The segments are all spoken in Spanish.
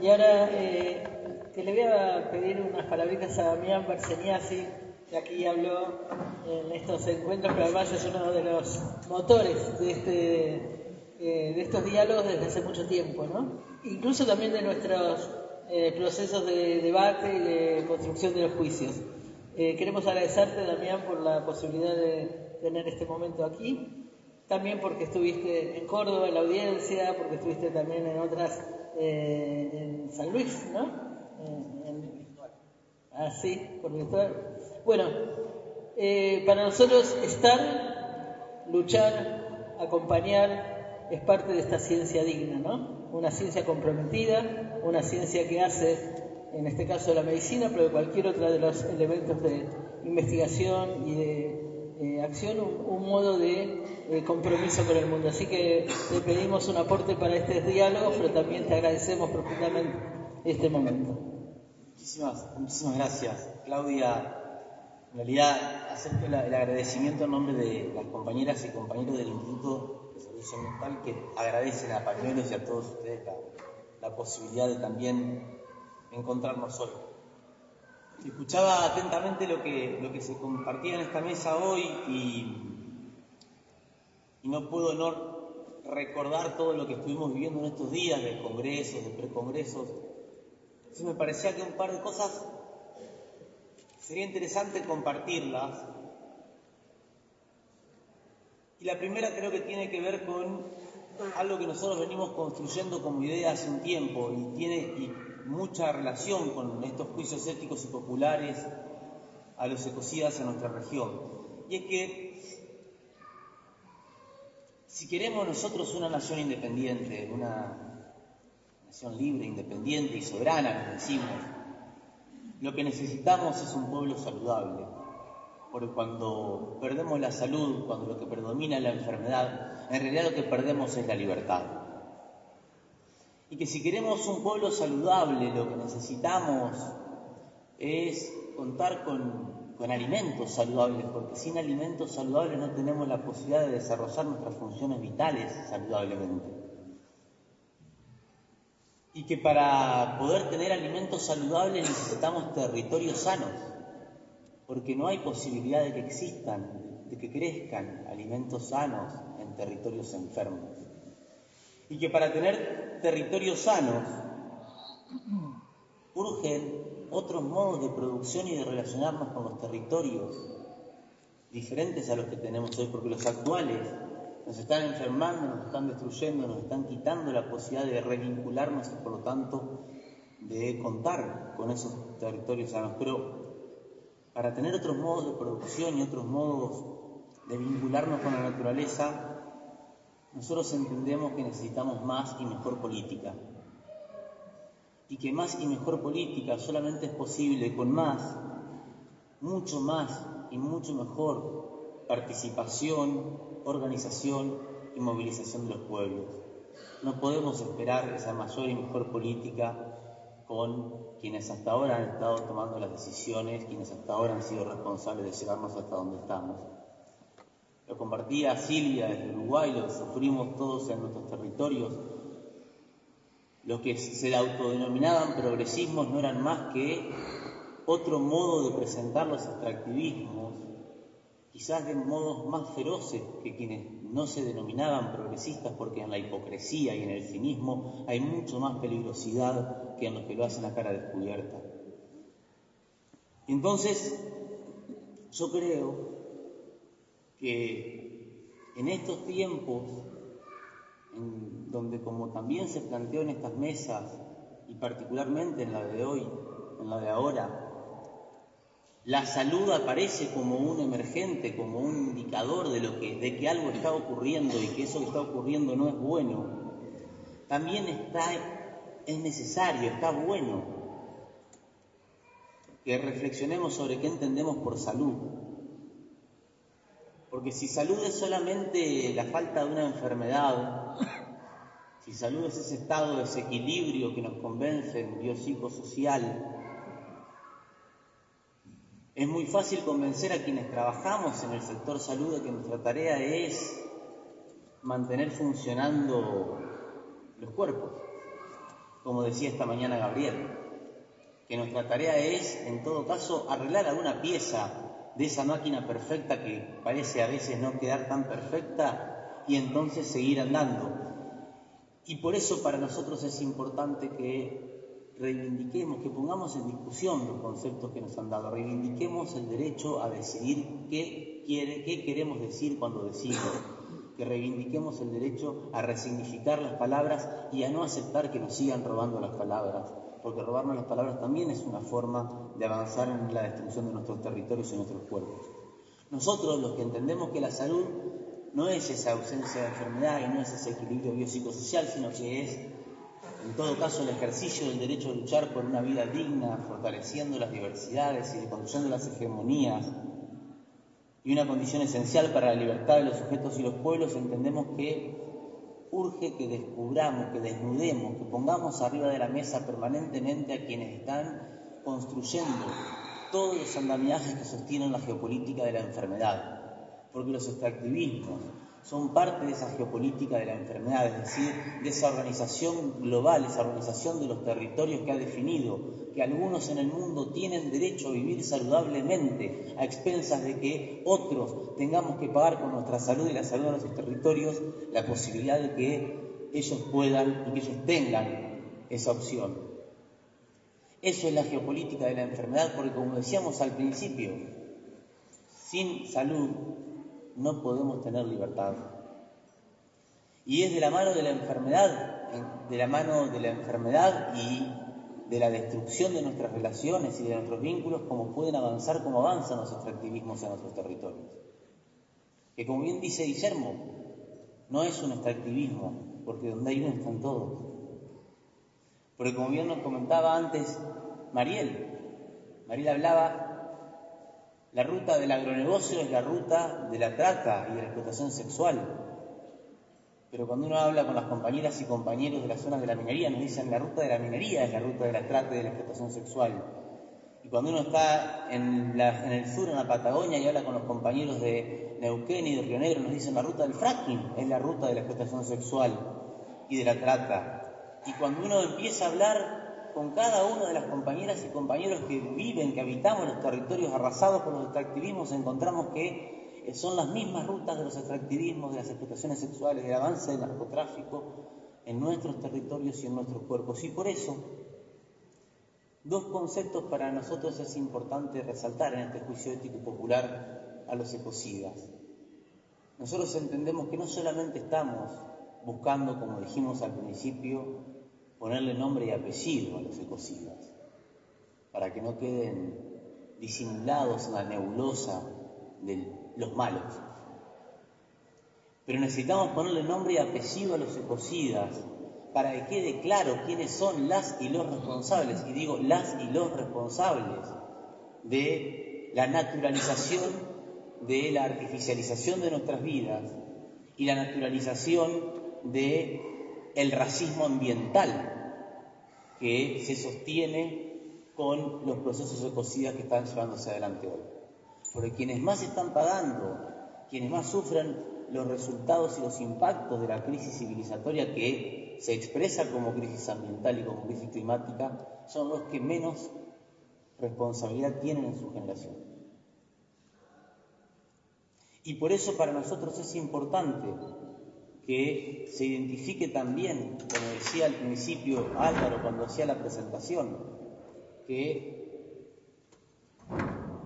Y ahora que le voy a pedir unas palabritas a Damián Berseniasi, que aquí habló en estos encuentros, pero además es uno de los motores de estos diálogos desde hace mucho tiempo, ¿no? Incluso también de nuestros procesos de debate y de construcción de los juicios. Queremos agradecerte, Damián, por la posibilidad de tener este momento aquí, también porque estuviste en Córdoba en la audiencia, porque estuviste también en otras, en San Luis, ¿no? Sí, por virtual. Bueno, para nosotros estar, luchar, acompañar, es parte de esta ciencia digna, ¿no? Una ciencia comprometida, una ciencia que hace, en este caso la medicina, pero de cualquier otro de los elementos de investigación y de acción, un modo de compromiso con el mundo. Así que te pedimos un aporte para este diálogo, pero también te agradecemos profundamente este momento. Muchísimas gracias, Claudia. En realidad, acepto el agradecimiento en nombre de las compañeras y compañeros del Instituto de Servicio Mental, que agradecen a Pañuelos y a todos ustedes la posibilidad de también encontrarnos hoy. Escuchaba atentamente lo que se compartía en esta mesa hoy y no puedo no recordar todo lo que estuvimos viviendo en estos días, de congresos, de precongresos. Entonces me parecía que un par de cosas sería interesante compartirlas. Y la primera creo que tiene que ver con algo que nosotros venimos construyendo como idea hace un tiempo y tiene mucha relación con estos juicios éticos y populares a los ecocidas en nuestra región. Y es que si queremos nosotros una nación independiente, una nación libre, independiente y soberana, como decimos, lo que necesitamos es un pueblo saludable. Porque cuando perdemos la salud, cuando lo que predomina es la enfermedad, en realidad lo que perdemos es la libertad. Y que si queremos un pueblo saludable, lo que necesitamos es contar con alimentos saludables, porque sin alimentos saludables no tenemos la posibilidad de desarrollar nuestras funciones vitales saludablemente. Y que para poder tener alimentos saludables necesitamos territorios sanos, porque no hay posibilidad de que existan, de que crezcan alimentos sanos en territorios enfermos. Y que para tener territorios sanos urgen otros modos de producción y de relacionarnos con los territorios, diferentes a los que tenemos hoy, porque los actuales nos están enfermando, nos están destruyendo, nos están quitando la posibilidad de revincularnos y por lo tanto de contar con esos territorios sanos. Pero para tener otros modos de producción y otros modos de vincularnos con la naturaleza, nosotros entendemos que necesitamos más y mejor política. Y que más y mejor política solamente es posible con más, mucho más y mucho mejor participación, organización y movilización de los pueblos. No podemos esperar esa mayor y mejor política con quienes hasta ahora han estado tomando las decisiones, quienes hasta ahora han sido responsables de llevarnos hasta donde estamos. Lo compartía Silvia desde Uruguay, lo que sufrimos todos en nuestros territorios. Los que se autodenominaban progresismos no eran más que otro modo de presentar los extractivismos, quizás de modos más feroces que quienes no se denominaban progresistas, porque en la hipocresía y en el cinismo hay mucho más peligrosidad que en los que lo hacen a cara descubierta. Entonces, yo creo que en estos tiempos, en donde como también se planteó en estas mesas, y particularmente en la de hoy, en la de ahora, la salud aparece como un emergente, como un indicador de que algo está ocurriendo y que eso que está ocurriendo no es bueno, también es necesario, está bueno que reflexionemos sobre qué entendemos por salud. Porque si salud es solamente la falta de una enfermedad, si salud es ese estado de desequilibrio que nos convence en biopsicosocial, es muy fácil convencer a quienes trabajamos en el sector salud de que nuestra tarea es mantener funcionando los cuerpos. como decía esta mañana Gabriel, que nuestra tarea es, en todo caso, arreglar alguna pieza de esa máquina perfecta que parece a veces no quedar tan perfecta y entonces seguir andando. Y por eso para nosotros es importante que reivindiquemos, que pongamos en discusión los conceptos que nos han dado, reivindiquemos el derecho a decidir qué queremos decir cuando decimos, que reivindiquemos el derecho a resignificar las palabras y a no aceptar que nos sigan robando las palabras, porque robarnos las palabras también es una forma de avanzar en la destrucción de nuestros territorios y nuestros cuerpos. Nosotros, los que entendemos que la salud no es esa ausencia de enfermedad y no es ese equilibrio biopsicosocial, sino que es, en todo caso, el ejercicio del derecho a luchar por una vida digna, fortaleciendo las diversidades y construyendo las hegemonías, y una condición esencial para la libertad de los sujetos y los pueblos, entendemos que urge que descubramos, que desnudemos, que pongamos arriba de la mesa permanentemente a quienes están construyendo todos los andamiajes que sostienen la geopolítica de la enfermedad, porque los extractivismos son parte de esa geopolítica de la enfermedad, es decir, de esa organización global, esa organización de los territorios que ha definido que algunos en el mundo tienen derecho a vivir saludablemente a expensas de que otros tengamos que pagar con nuestra salud y la salud de nuestros territorios la posibilidad de que ellos puedan y que ellos tengan esa opción. Eso es la geopolítica de la enfermedad, porque como decíamos al principio, sin salud no podemos tener libertad. Y es de la mano de la enfermedad, y de la destrucción de nuestras relaciones y de nuestros vínculos como pueden avanzar, como avanzan los extractivismos en nuestros territorios. Que como bien dice Guillermo, no es un extractivismo, porque donde hay uno están todos. Porque como bien nos comentaba antes Mariel hablaba, la ruta del agronegocio es la ruta de la trata y de la explotación sexual. Pero cuando uno habla con las compañeras y compañeros de las zonas de la minería, nos dicen la ruta de la minería es la ruta de la trata y de la explotación sexual. Y cuando uno está en el sur, en la Patagonia, y habla con los compañeros de Neuquén y de Río Negro, nos dicen la ruta del fracking es la ruta de la explotación sexual y de la trata. Y cuando uno empieza a hablar con cada una de las compañeras y compañeros que viven, que habitamos los territorios arrasados por los extractivismos, encontramos que son las mismas rutas de los extractivismos, de las explotaciones sexuales, del avance del narcotráfico en nuestros territorios y en nuestros cuerpos. Y por eso, dos conceptos para nosotros es importante resaltar en este juicio ético popular a los ecocidas. Nosotros entendemos que no solamente estamos buscando, como dijimos al principio, ponerle nombre y apellido a los ecocidas, para que no queden disimulados en la nebulosa de los malos. Pero necesitamos ponerle nombre y apellido a los ecocidas para que quede claro quiénes son las y los responsables, y digo las y los responsables de la naturalización, de la artificialización de nuestras vidas y la naturalización de el racismo ambiental que se sostiene con los procesos ecocidas que están llevándose adelante hoy. Porque quienes más están pagando, quienes más sufren los resultados y los impactos de la crisis civilizatoria que se expresa como crisis ambiental y como crisis climática, son los que menos responsabilidad tienen en su generación. Y por eso para nosotros es importante que se identifique también, como decía al principio Álvaro cuando hacía la presentación, que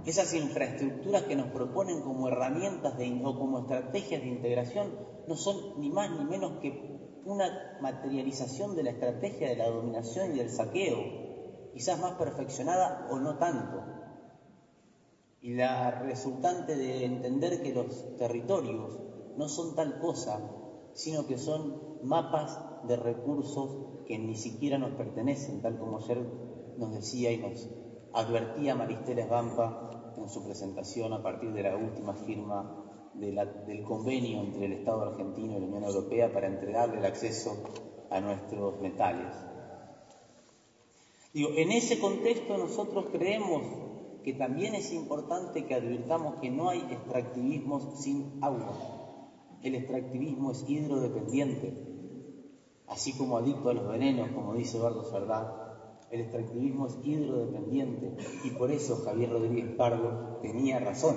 esas infraestructuras que nos proponen como herramientas o como estrategias de integración no son ni más ni menos que una materialización de la estrategia de la dominación y del saqueo, quizás más perfeccionada o no tanto. Y la resultante de entender que los territorios no son tal cosa, sino que son mapas de recursos que ni siquiera nos pertenecen, tal como ayer nos decía y nos advertía Maristela Esbampa en su presentación a partir de la última firma del convenio entre el Estado argentino y la Unión Europea para entregarle el acceso a nuestros metales. En ese contexto nosotros creemos que también es importante que advirtamos que no hay extractivismos sin agua. El extractivismo es hidrodependiente. así como adicto a los venenos, como dice Eduardo Sardá. El extractivismo es hidrodependiente y por eso Javier Rodríguez Pardo tenía razón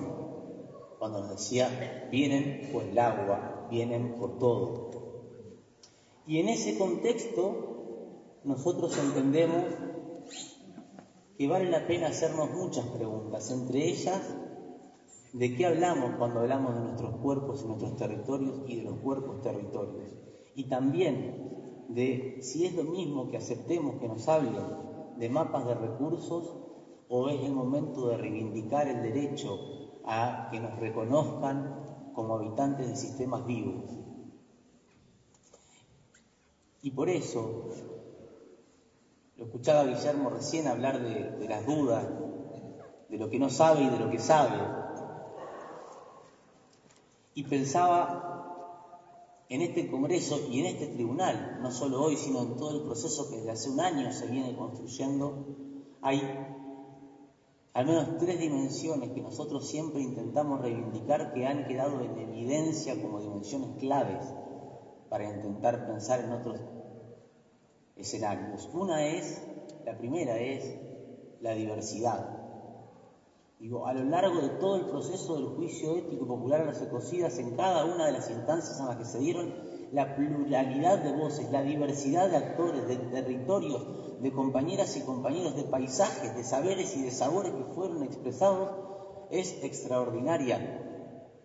cuando nos decía: vienen por el agua, vienen por todo. Y en ese contexto nosotros entendemos que vale la pena hacernos muchas preguntas, entre ellas, ¿de qué hablamos cuando hablamos de nuestros cuerpos y nuestros territorios y de los cuerpos territorios? Y también de si es lo mismo que aceptemos que nos hablen de mapas de recursos o es el momento de reivindicar el derecho a que nos reconozcan como habitantes de sistemas vivos. Y por eso, lo escuchaba Guillermo recién hablar de las dudas, de lo que no sabe y de lo que sabe, y pensaba en este Congreso y en este tribunal, no solo hoy, sino en todo el proceso que desde hace un año se viene construyendo. Hay al menos 3 dimensiones que nosotros siempre intentamos reivindicar, que han quedado en evidencia como dimensiones claves para intentar pensar en otros escenarios. La primera es la diversidad. A lo largo de todo el proceso del juicio ético popular a los ecocidas, en cada una de las instancias en las que se dieron, la pluralidad de voces, la diversidad de actores, de territorios, de compañeras y compañeros, de paisajes, de saberes y de sabores que fueron expresados, es extraordinaria.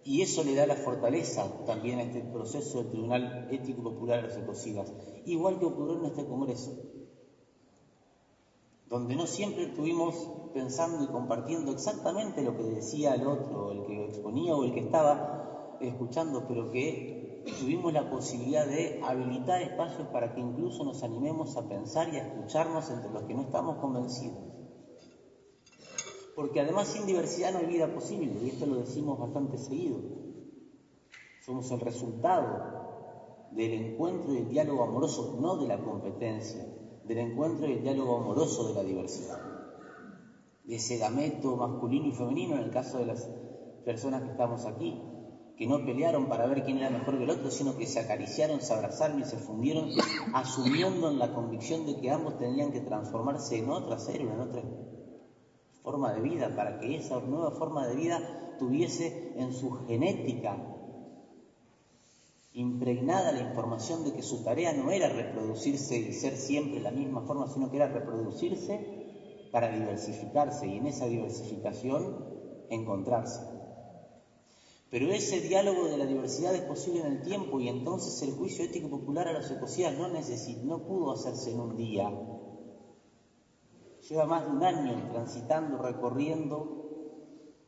Y eso le da la fortaleza también a este proceso del Tribunal Ético Popular a los ecocidas, igual que ocurrió en este Congreso, donde no siempre estuvimos pensando y compartiendo exactamente lo que decía el otro, el que exponía o el que estaba escuchando, pero que tuvimos la posibilidad de habilitar espacios para que incluso nos animemos a pensar y a escucharnos entre los que no estamos convencidos. Porque además sin diversidad no hay vida posible, y esto lo decimos bastante seguido. Somos el resultado del encuentro y del diálogo amoroso, no de la competencia, del encuentro y el diálogo amoroso de la diversidad, de ese gameto masculino y femenino en el caso de las personas que estamos aquí, que no pelearon para ver quién era mejor que el otro, sino que se acariciaron, se abrazaron y se fundieron, asumiendo en la convicción de que ambos tenían que transformarse en otra célula, en otra forma de vida, para que esa nueva forma de vida tuviese en su genética impregnada la información de que su tarea no era reproducirse y ser siempre la misma forma, sino que era reproducirse para diversificarse y en esa diversificación encontrarse. Pero ese diálogo de la diversidad es posible en el tiempo y entonces el juicio ético popular a los ecocidas no pudo hacerse en un día. Lleva más de un año transitando, recorriendo,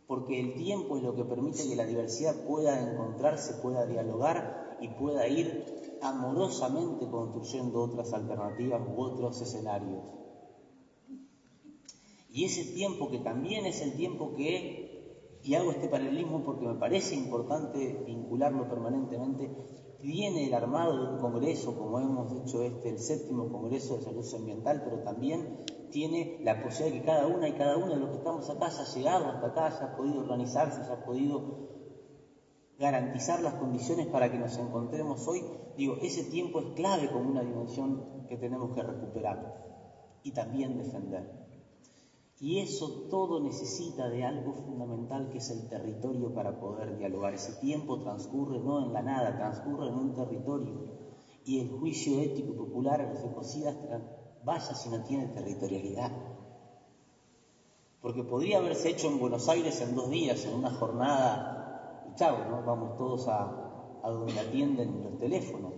porque el tiempo es lo que permite que la diversidad pueda encontrarse, pueda dialogar y pueda ir amorosamente construyendo otras alternativas u otros escenarios. Y ese tiempo que también es el tiempo que, y hago este paralelismo porque me parece importante vincularlo permanentemente, viene el armado de un congreso, como hemos hecho el 7º Congreso de Salud Ambiental, pero también tiene la posibilidad de que cada una y cada uno de los que estamos acá haya llegado hasta acá, haya podido organizarse, haya podido garantizar las condiciones para que nos encontremos hoy. Ese tiempo es clave como una dimensión que tenemos que recuperar y también defender. Y eso todo necesita de algo fundamental que es el territorio para poder dialogar. Ese tiempo transcurre no en la nada, transcurre en un territorio. Y el juicio ético popular a los ecocidas vaya si no tiene territorialidad. Porque podría haberse hecho en Buenos Aires en 2 días, en una jornada, y chao, ¿no? Vamos todos a donde atienden los teléfonos.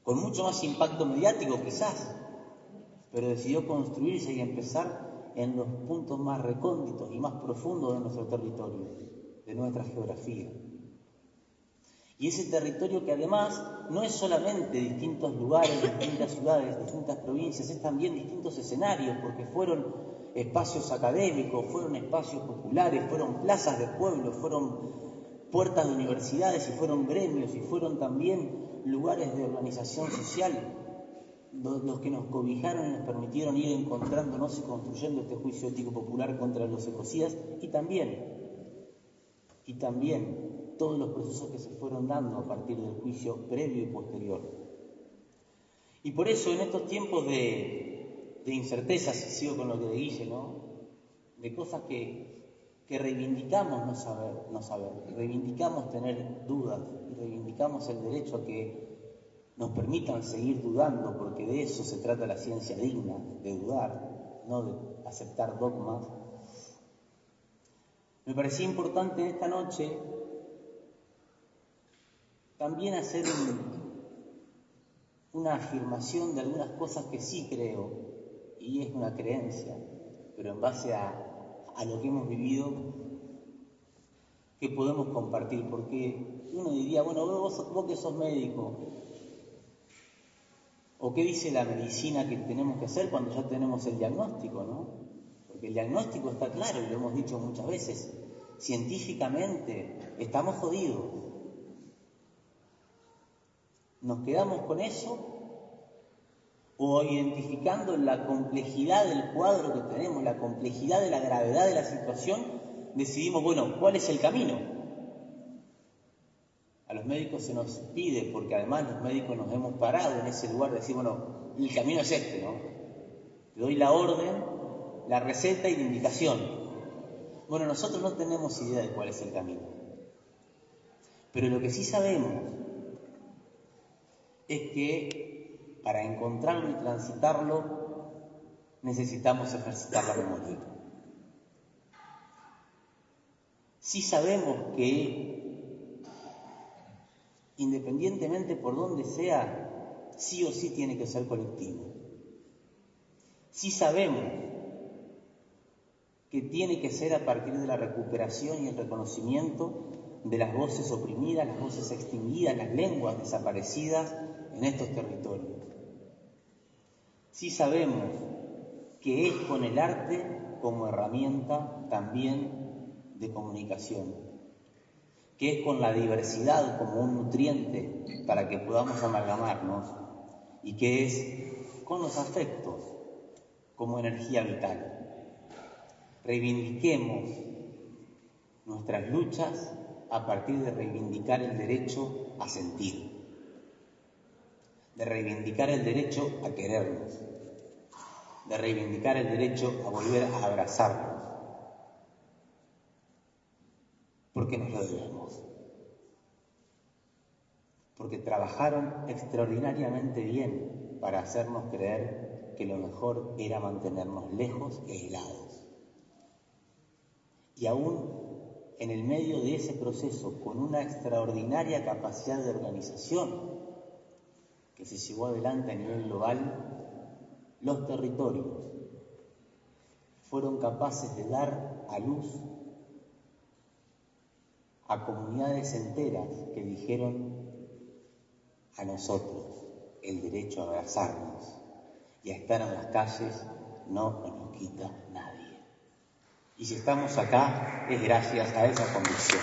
Con mucho más impacto mediático quizás, pero decidió construirse y empezar en los puntos más recónditos y más profundos de nuestro territorio, de nuestra geografía. Y ese territorio que además no es solamente distintos lugares, distintas ciudades, distintas provincias, es también distintos escenarios, porque fueron espacios académicos, fueron espacios populares, fueron plazas de pueblo, fueron puertas de universidades y fueron gremios y fueron también lugares de organización social, los que nos cobijaron y nos permitieron ir encontrándonos y construyendo este juicio ético popular contra los ecocidas y también todos los procesos que se fueron dando a partir del juicio previo y posterior. Y por eso en estos tiempos de incerteza, si sigo con lo que Guille, ¿no? De cosas que reivindicamos no saber, reivindicamos tener dudas y reivindicamos el derecho a que nos permitan seguir dudando, porque de eso se trata la ciencia digna, de dudar, no de aceptar dogmas. Me parecía importante en esta noche también hacer una afirmación de algunas cosas que sí creo, y es una creencia, pero en base a lo que hemos vivido, que podemos compartir, porque uno diría, bueno, vos que sos médico, o qué dice la medicina que tenemos que hacer cuando ya tenemos el diagnóstico, ¿no? Porque el diagnóstico está claro, y lo hemos dicho muchas veces, científicamente estamos jodidos. ¿Nos quedamos con eso? ¿O identificando la complejidad del cuadro que tenemos, la complejidad de la gravedad de la situación, decidimos, bueno, ¿cuál es el camino? A los médicos se nos pide, porque además los médicos nos hemos parado en ese lugar de decir, bueno, el camino es este, ¿no? Te doy la orden, la receta y la indicación. Bueno, nosotros no tenemos idea de cuál es el camino. Pero lo que sí sabemos es que para encontrarlo y transitarlo necesitamos ejercitar la memoria. Sí sabemos que independientemente por dónde sea, sí o sí tiene que ser colectivo. Sí sabemos que tiene que ser a partir de la recuperación y el reconocimiento de las voces oprimidas, las voces extinguidas, las lenguas desaparecidas en estos territorios. Sí sabemos que es con el arte como herramienta también de comunicación, que es con la diversidad como un nutriente para que podamos amalgamarnos, y que es con los afectos como energía vital. Reivindiquemos nuestras luchas a partir de reivindicar el derecho a sentir, de reivindicar el derecho a querernos, de reivindicar el derecho a volver a abrazarnos, porque nos lo debemos, porque trabajaron extraordinariamente bien para hacernos creer que lo mejor era mantenernos lejos e aislados. Y aún en el medio de ese proceso, con una extraordinaria capacidad de organización que se llevó adelante a nivel global, los territorios fueron capaces de dar a luz a comunidades enteras que dijeron a nosotros el derecho a abrazarnos y a estar en las calles no nos quita nadie. Y si estamos acá es gracias a esa convicción.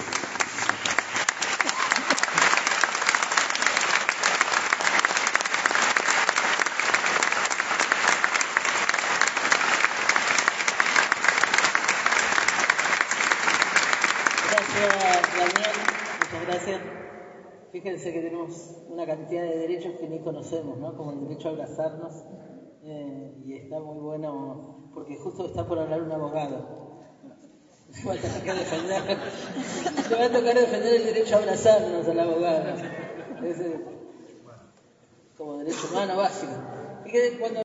Gracias, Daniel. Muchas gracias. Fíjense que tenemos una cantidad de derechos que ni conocemos, ¿no? Como el derecho a abrazarnos. Y está muy bueno, porque justo está por hablar un abogado. Le va a tocar defender el derecho a abrazarnos al abogado. Es como derecho humano básico. Fíjense cuando